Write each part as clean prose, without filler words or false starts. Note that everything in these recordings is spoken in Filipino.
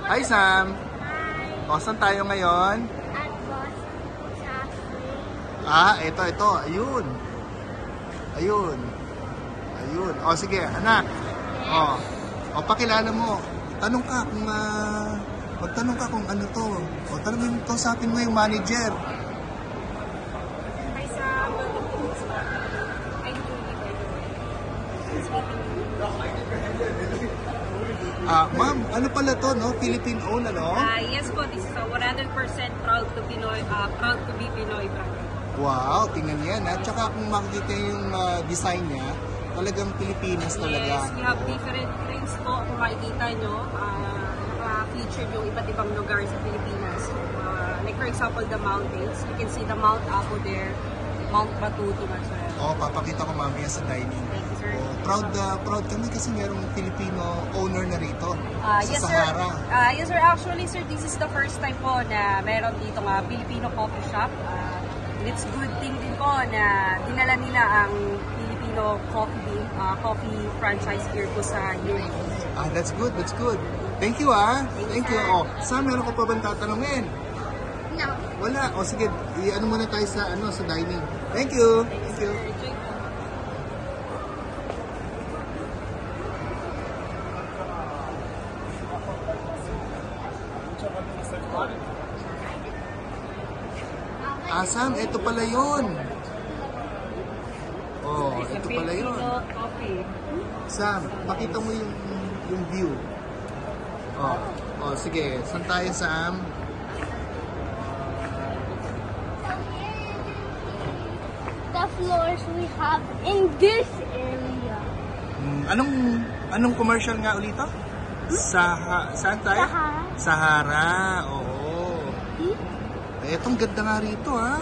Hi, Sam. O, saan tayo ngayon? At Boss Chocolate. Ito. Ayun. Ayun. O, sige, anak. O, pakilala mo. Magtanong ka kung ano to. O, tanongin to sa atin mo yung manager. Hi, Sam. I'm Julie. Ma'am, ano pala to, no? Philippine-owned, ano? Yes po, this is a 100% proud to be Pinoy brand. Wow, tingnan yan, ha? Tsaka kung makikita yung design niya, talagang Pilipinas talaga. Yes, we have different prints po. Kung makikita nyo, naka-feature yung iba't ibang lugar sa Pilipinas. Like for example, the mountains. You can see the Mount Apo there, Mount Batutu as well. Papakita ko mamaya sa dining. Thank you, sir. Proud kami kasi merong Filipino owner na rito Yes, sa Sahara. Yes, sir. Actually, sir, this is the first time po na meron dito nga Filipino coffee shop. And it's good thing din po na dinala nila ang Filipino coffee franchise here po sa UAE. That's good. Thank you, Thank you. Sam, meron ko pa bang tatanungin? No. Wala. Sige, ano muna tayo sa dining. Thank you. Sam, ito pala yun. Ito pala yun. Filipino coffee. Sam, pakita mo yung view. Sige. Saan tayo, Sam? The floors we have in this area. Anong commercial nga ulito? Saan tayo? Sahara. Sahara, oo. Etong ganda nga rito, ha?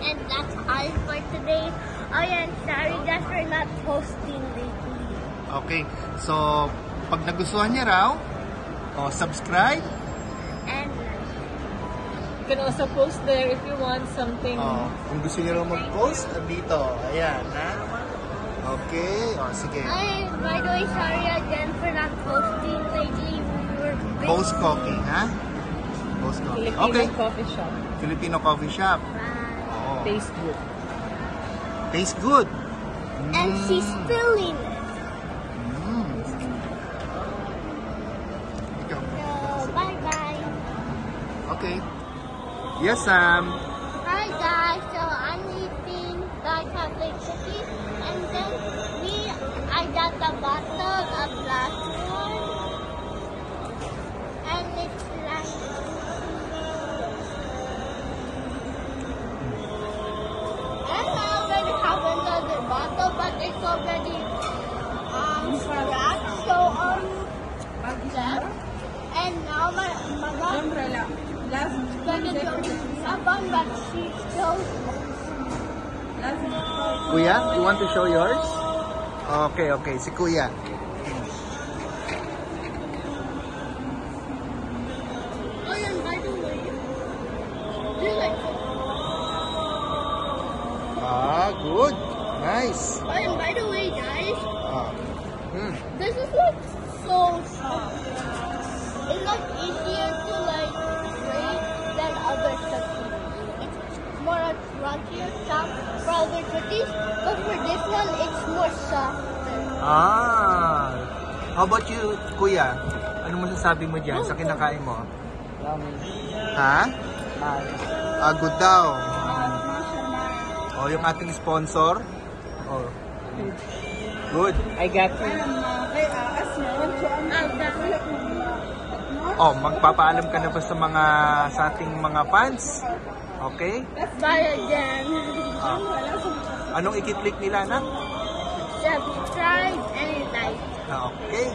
And that's all for today. Oh yeah, and sorry guys for not posting lately. Okay, so pag nagustuhan niya raw, subscribe. And You can also post there if you want something. Kung gusto niyo raw mag-post, dito. Ayan, ha? Okay, sige. by the way, sorry again for not posting lately. We were busy. Post coffee, ha? Post coffee. Filipino Okay. coffee shop. Filipino coffee shop. Bye. Oo. Taste good. Taste good. And she's spilling it. Ikaw. So, bye-bye. Okay. Yes, Sam. Hi guys, so I'm eating dark chocolate cookies and then I got a bottle of black one and it's like and I already have another bottle but it's already scratched so left and now my mom gonna go sabon but she chose Kuya, you want to show yours? Okay. Si Kuya. Oh yeah, and by the way, do you like it? Good. Nice. Oh, and by the way, guys, This is like so soft. It's like easier to like break than other cookies. It's more a crunchier stuff for other cookies, but for this one, it's more softer. How about you, Kuya? Ano masasabi mo dyan sa kinakain mo? Ha? Good daw. Yung ating sponsor. Good. I got you. Magpapaalam ka na ba sa ating mga fans? Okay? Bye again. Anong i-click nila na? Subscribe and like. Okay.